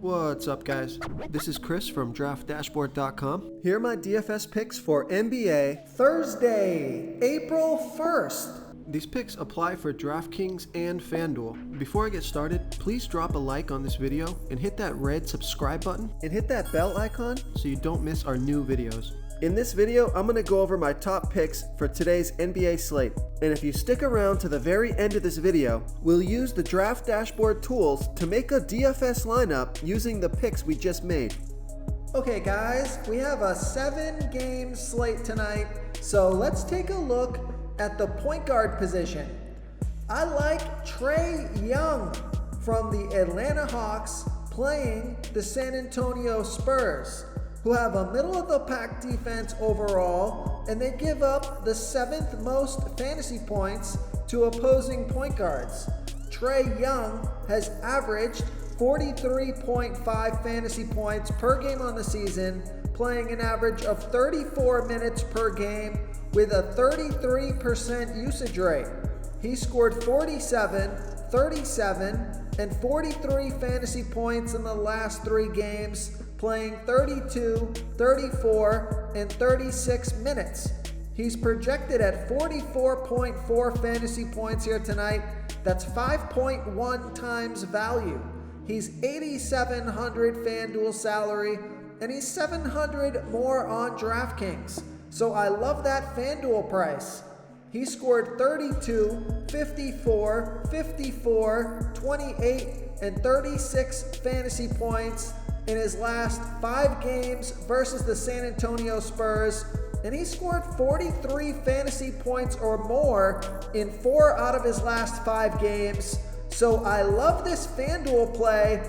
What's up, guys? This is Chris from DraftDashboard.com. Here are my DFS picks for NBA Thursday, April 1st. These picks apply for DraftKings and FanDuel. Before I get started, please drop a like on this video and hit that red subscribe button and hit that bell icon so you don't miss our new videos. In this video, I'm going to go over my top picks for today's NBA slate. And if you stick around to the very end of this video, we'll use the Draft Dashboard tools to make a DFS lineup using the picks we just made. Okay guys, we have a 7-game slate tonight, so let's take a look at the point guard position. I like Trae Young from the Atlanta Hawks playing the San Antonio Spurs, who have a middle-of-the-pack defense overall, and they give up the 7th most fantasy points to opposing point guards. Trae Young has averaged 43.5 fantasy points per game on the season, playing an average of 34 minutes per game with a 33% usage rate. He scored 47, 37, and 43 fantasy points in the last 3 games, playing 32, 34, and 36 minutes. He's projected at 44.4 fantasy points here tonight. That's 5.1 times value. He's 8,700 FanDuel salary, and he's 700 more on DraftKings. So I love that FanDuel price. He scored 32, 54, 54, 28, and 36 fantasy points in his last 5 games versus the San Antonio Spurs, and he scored 43 fantasy points or more in 4 out of his last 5 games. So I love this FanDuel play.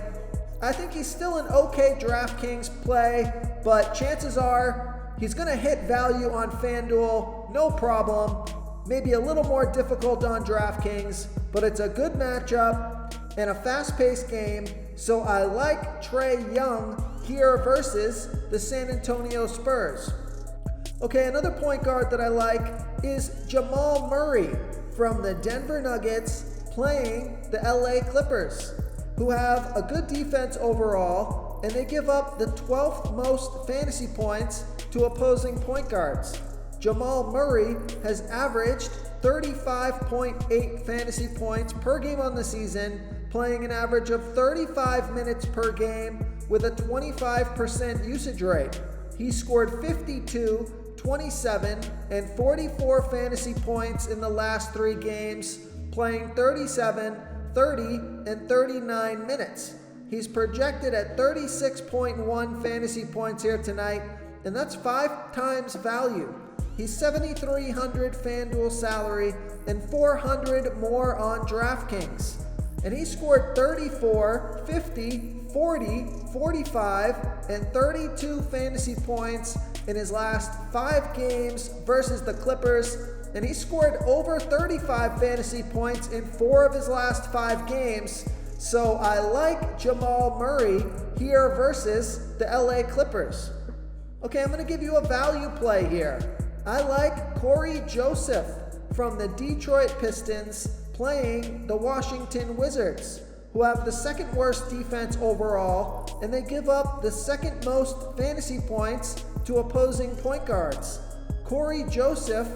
I think he's still an okay DraftKings play, but chances are he's going to hit value on FanDuel, no problem. Maybe a little more difficult on DraftKings, but it's a good matchup and a fast-paced game. So I like Trae Young here versus the San Antonio Spurs. Okay, another point guard that I like is Jamal Murray from the Denver Nuggets playing the LA Clippers, who have a good defense overall, and they give up the 12th most fantasy points to opposing point guards. Jamal Murray has averaged 35.8 fantasy points per game on the season, playing an average of 35 minutes per game with a 25% usage rate. He scored 52, 27, and 44 fantasy points in the last 3 games, playing 37, 30, and 39 minutes. He's projected at 36.1 fantasy points here tonight, and that's 5 times value. He's 7,300 FanDuel salary and 400 more on DraftKings. And he scored 34, 50, 40, 45, and 32 fantasy points in his last 5 games versus the Clippers. And he scored over 35 fantasy points in 4 of his last 5 games. So I like Jamal Murray here versus the LA Clippers. Okay, I'm going to give you a value play here. I like Corey Joseph from the Detroit Pistons playing the Washington Wizards, who have the 2nd worst defense overall, and they give up the 2nd most fantasy points to opposing point guards. Corey Joseph,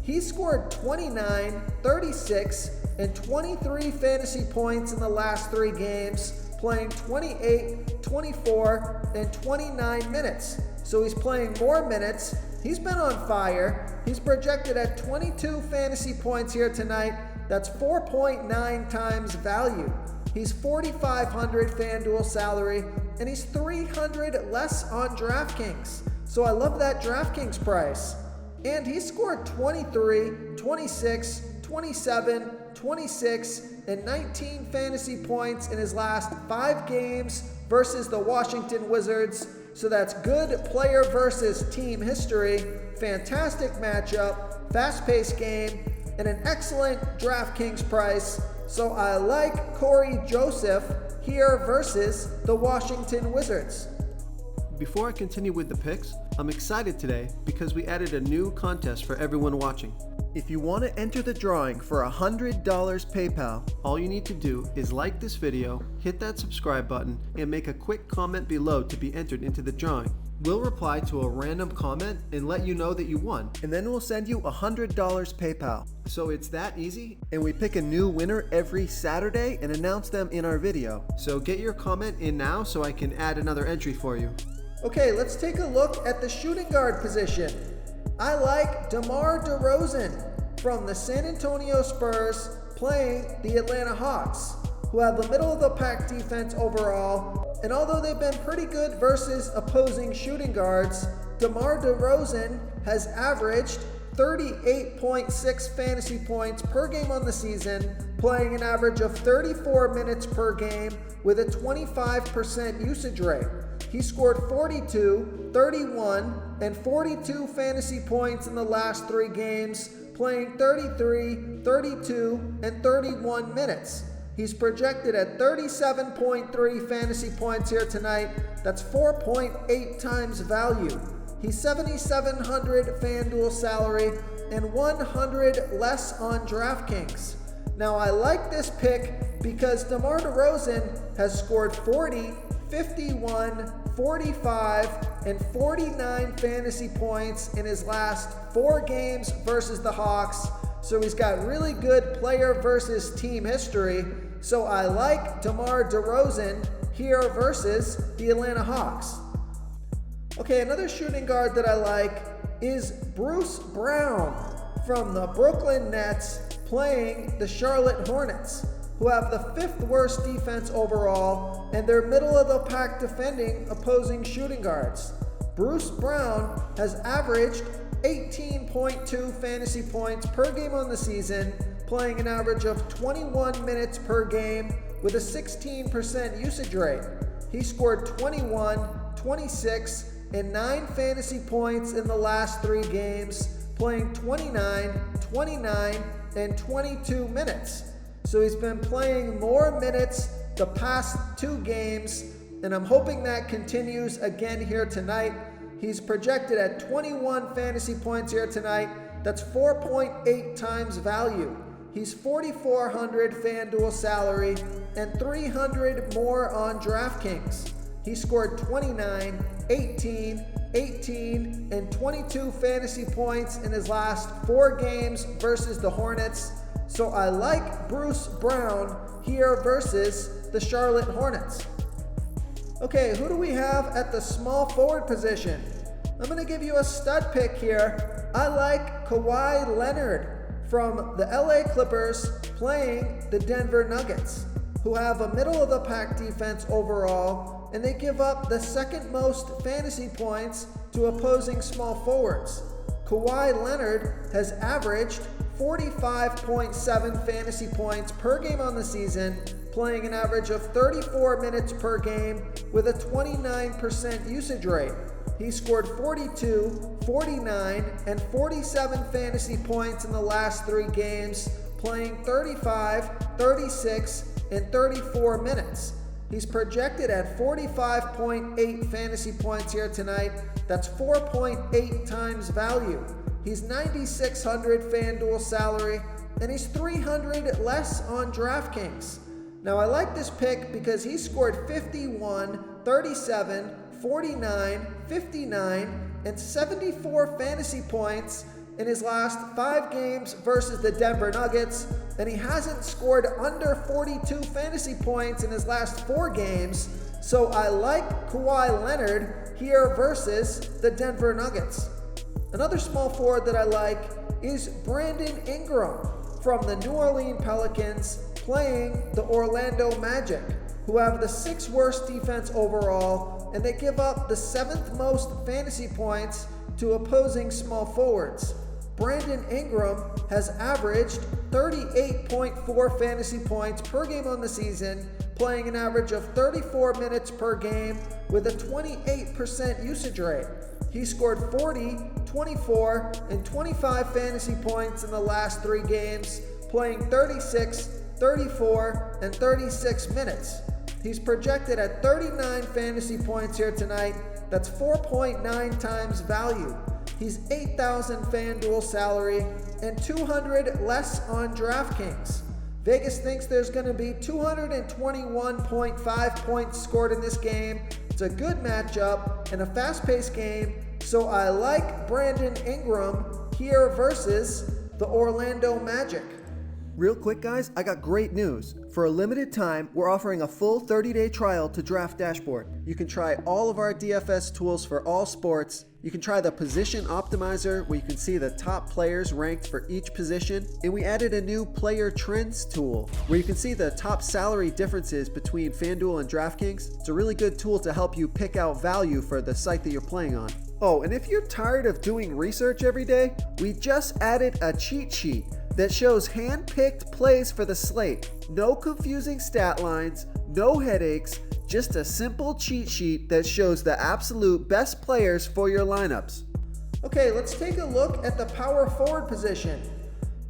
he scored 29, 36, and 23 fantasy points in the last 3 games, playing 28, 24, and 29 minutes. So he's playing more minutes. He's been on fire. He's projected at 22 fantasy points here tonight. That's 4.9 times value. He's 4,500 FanDuel salary, and he's 300 less on DraftKings. So I love that DraftKings price. And he scored 23, 26, 27, 26, and 19 fantasy points in his last 5 games versus the Washington Wizards. So that's good player versus team history, fantastic matchup, fast-paced game, and an excellent DraftKings price. So I like Corey Joseph here versus the Washington Wizards. Before I continue with the picks, I'm excited today because we added a new contest for everyone watching. If you want to enter the drawing for $100 PayPal, all you need to do is like this video, hit that subscribe button, and make a quick comment below to be entered into the drawing. We'll reply to a random comment and let you know that you won, and then we'll send you $100 PayPal. So it's that easy, and we pick a new winner every Saturday and announce them in our video. So get your comment in now so I can add another entry for you. Okay, let's take a look at the shooting guard position. I like DeMar DeRozan from the San Antonio Spurs playing the Atlanta Hawks, who have the middle-of-the-pack defense overall. And although they've been pretty good versus opposing shooting guards, DeMar DeRozan has averaged 38.6 fantasy points per game on the season, playing an average of 34 minutes per game with a 25% usage rate. He scored 42, 31, and 42 fantasy points in the last 3 games, playing 33, 32, and 31 minutes. He's projected at 37.3 fantasy points here tonight. That's 4.8 times value. He's $7,700 FanDuel salary and $100 less on DraftKings. Now I like this pick because DeMar DeRozan has scored 40, 51, 45, and 49 fantasy points in his last 4 games versus the Hawks. So he's got really good player versus team history. So I like DeMar DeRozan here versus the Atlanta Hawks. Okay, another shooting guard that I like is Bruce Brown from the Brooklyn Nets playing the Charlotte Hornets, who have the 5th worst defense overall, and they're middle-of-the-pack defending opposing shooting guards. Bruce Brown has averaged 18.2 fantasy points per game on the season, playing an average of 21 minutes per game with a 16% usage rate. He scored 21, 26, and 9 fantasy points in the last 3 games, playing 29, 29, and 22 minutes. So he's been playing more minutes the past 2 games, and I'm hoping that continues again here tonight. He's projected at 21 fantasy points here tonight. That's 4.8 times value. He's $4,400 FanDuel salary and $300 more on DraftKings. He scored 29, 18, 18, and 22 fantasy points in his last 4 games versus the Hornets. So I like Bruce Brown here versus the Charlotte Hornets. Okay, who do we have at the small forward position? I'm going to give you a stud pick here. I like Kawhi Leonard from the LA Clippers playing the Denver Nuggets, who have a middle-of-the-pack defense overall, and they give up the 2nd most fantasy points to opposing small forwards. Kawhi Leonard has averaged 45.7 fantasy points per game on the season, playing an average of 34 minutes per game with a 29% usage rate. He scored 42, 49, and 47 fantasy points in the last 3 games, playing 35, 36, and 34 minutes. He's projected at 45.8 fantasy points here tonight. That's 4.8 times value. He's $9,600 FanDuel salary, and he's $300 less on DraftKings. Now I like this pick because he scored 51, 37, 49, 59, and 74 fantasy points in his last 5 games versus the Denver Nuggets, and he hasn't scored under 42 fantasy points in his last 4 games. So I like Kawhi Leonard here versus the Denver Nuggets. Another small forward that I like is Brandon Ingram from the New Orleans Pelicans playing the Orlando Magic, who have the 6th worst defense overall, and they give up the 7th most fantasy points to opposing small forwards. Brandon Ingram has averaged 38.4 fantasy points per game on the season, playing an average of 34 minutes per game with a 28% usage rate. He scored 40, 24, and 25 fantasy points in the last 3 games, playing 36, 34, and 36 minutes. He's projected at 39 fantasy points here tonight. That's 4.9 times value. He's 8,000 FanDuel salary and 200 less on DraftKings. Vegas thinks there's going to be 221.5 points scored in this game. It's a good matchup and a fast-paced game, so I like Brandon Ingram here versus the Orlando Magic. Real quick, guys, I got great news. For a limited time, we're offering a full 30-day trial to DraftDashboard. You can try all of our DFS tools for all sports. You can try the Position Optimizer, where you can see the top players ranked for each position. And we added a new Player Trends tool, where you can see the top salary differences between FanDuel and DraftKings. It's a really good tool to help you pick out value for the site that you're playing on. Oh, and if you're tired of doing research every day, we just added a cheat sheet that shows hand-picked plays for the slate. No confusing stat lines, no headaches, just a simple cheat sheet that shows the absolute best players for your lineups. Okay, let's take a look at the power forward position.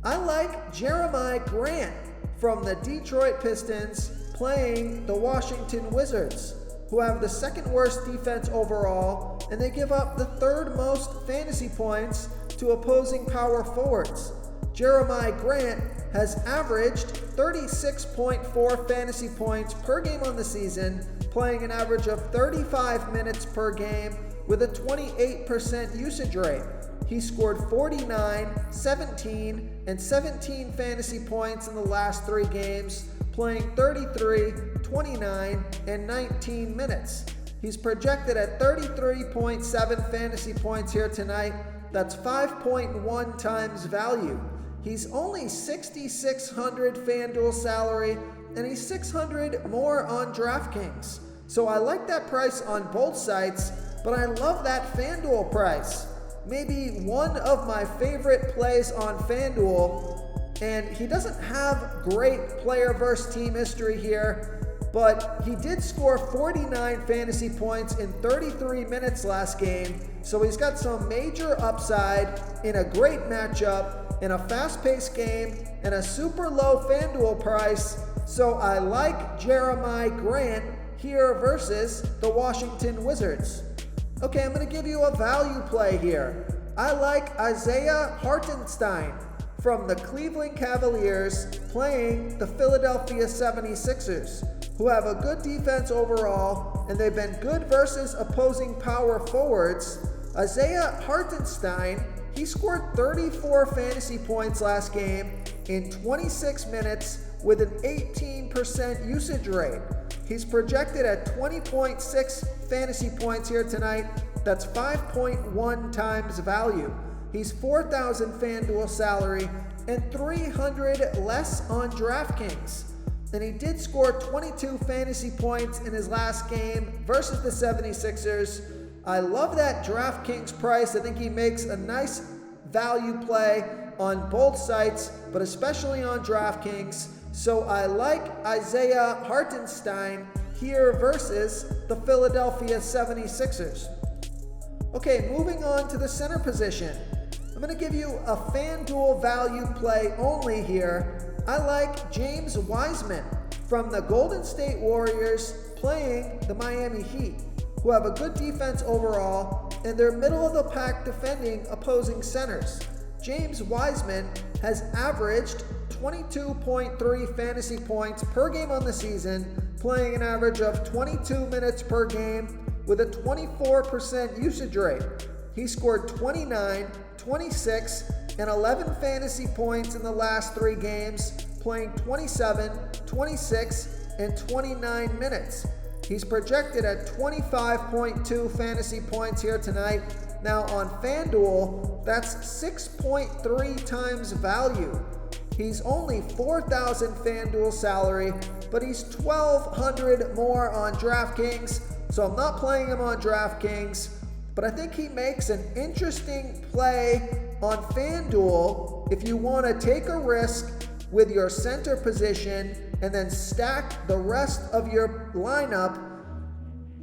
I like Jeremiah Grant from the Detroit Pistons playing the Washington Wizards, who have the second worst defense overall, and they give up the third most fantasy points to opposing power forwards. Jeremiah Grant has averaged 36.4 fantasy points per game on the season, playing an average of 35 minutes per game with a 28% usage rate. He scored 49, 17, and 17 fantasy points in the last 3 games, playing 33, 29, and 19 minutes. He's projected at 33.7 fantasy points here tonight. That's 5.1 times value. He's only 6,600 FanDuel salary, and he's 600 more on DraftKings. So I like that price on both sites, but I love that FanDuel price. Maybe one of my favorite plays on FanDuel, and he doesn't have great player versus team history here, but he did score 49 fantasy points in 33 minutes last game, so he's got some major upside in a great matchup, in a fast-paced game, and a super low FanDuel price, so I like Jeremiah Grant here versus the Washington Wizards. Okay, I'm going to give you a value play here. I like Isaiah Hartenstein from the Cleveland Cavaliers playing the Philadelphia 76ers, who have a good defense overall, and they've been good versus opposing power forwards. Isaiah Hartenstein, he scored 34 fantasy points last game in 26 minutes with an 18% usage rate. He's projected at 20.6 fantasy points here tonight. That's 5.1 times value. He's 4,000 FanDuel salary and 300 less on DraftKings. And he did score 22 fantasy points in his last game versus the 76ers. I love that DraftKings price. I think he makes a nice value play on both sites, but especially on DraftKings. So I like Isaiah Hartenstein here versus the Philadelphia 76ers. Okay, moving on to the center position. I'm going to give you a FanDuel value play only here. I like James Wiseman from the Golden State Warriors playing the Miami Heat, who have a good defense overall, and they're middle of the pack defending opposing centers. James Wiseman has averaged 22.3 fantasy points per game on the season, playing an average of 22 minutes per game with a 24% usage rate. He scored 29, 26, and 11 fantasy points in the last 3 games, playing 27, 26, and 29 minutes. He's projected at 25.2 fantasy points here tonight. Now on FanDuel, that's 6.3 times value. He's only 4,000 FanDuel salary, but he's 1,200 more on DraftKings, so I'm not playing him on DraftKings, but I think he makes an interesting play on FanDuel if you want to take a risk with your center position and then stack the rest of your lineup.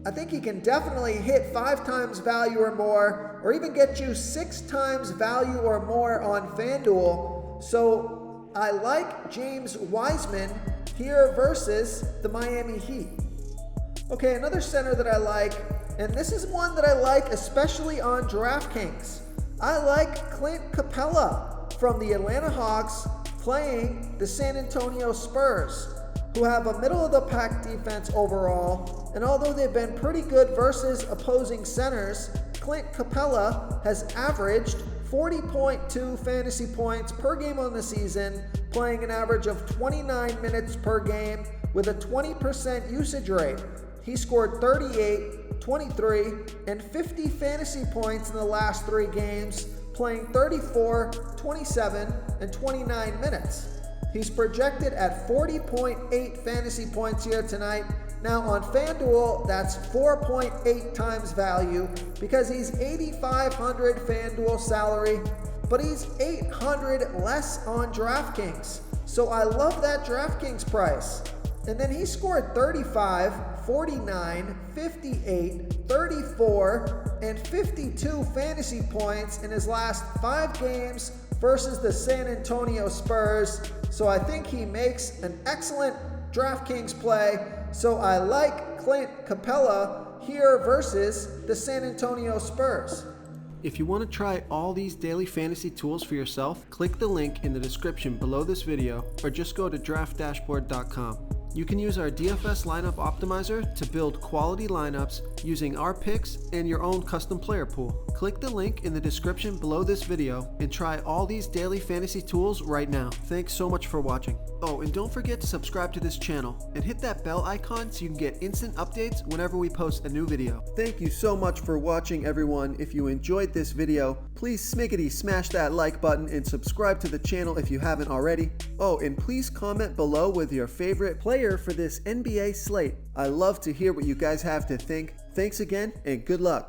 I think he can definitely hit 5 times value or more, or even get you 6 times value or more on FanDuel. So I like James Wiseman here versus the Miami Heat. Okay, another center that I like, and this is one that I like especially on DraftKings. I like Clint Capella from the Atlanta Hawks playing the San Antonio Spurs, who have a middle-of-the-pack defense overall, and although they've been pretty good versus opposing centers, Clint Capella has averaged 40.2 fantasy points per game on the season, playing an average of 29 minutes per game with a 20% usage rate. He scored 38, 23, and 50 fantasy points in the last 3 games, playing 34, 27, and 29 minutes. He's projected at 40.8 fantasy points here tonight. Now on FanDuel, that's 4.8 times value because he's $8,500 FanDuel salary, but he's $800 less on DraftKings. So I love that DraftKings price. And then he scored 35, 49, 58, 34, and 52 fantasy points in his last 5 games versus the San Antonio Spurs. So I think he makes an excellent DraftKings play. So I like Clint Capella here versus the San Antonio Spurs. If you want to try all these daily fantasy tools for yourself, click the link in the description below this video or just go to DraftDashboard.com. You can use our DFS lineup optimizer to build quality lineups using our picks and your own custom player pool. Click the link in the description below this video and try all these daily fantasy tools right now. Thanks so much for watching. Oh, and don't forget to subscribe to this channel and hit that bell icon so you can get instant updates whenever we post a new video. Thank you so much for watching, everyone. If you enjoyed this video, please smiggity smash that like button and subscribe to the channel if you haven't already. Oh, and please comment below with your favorite player for this NBA slate. I love to hear what you guys have to think. Thanks again and good luck.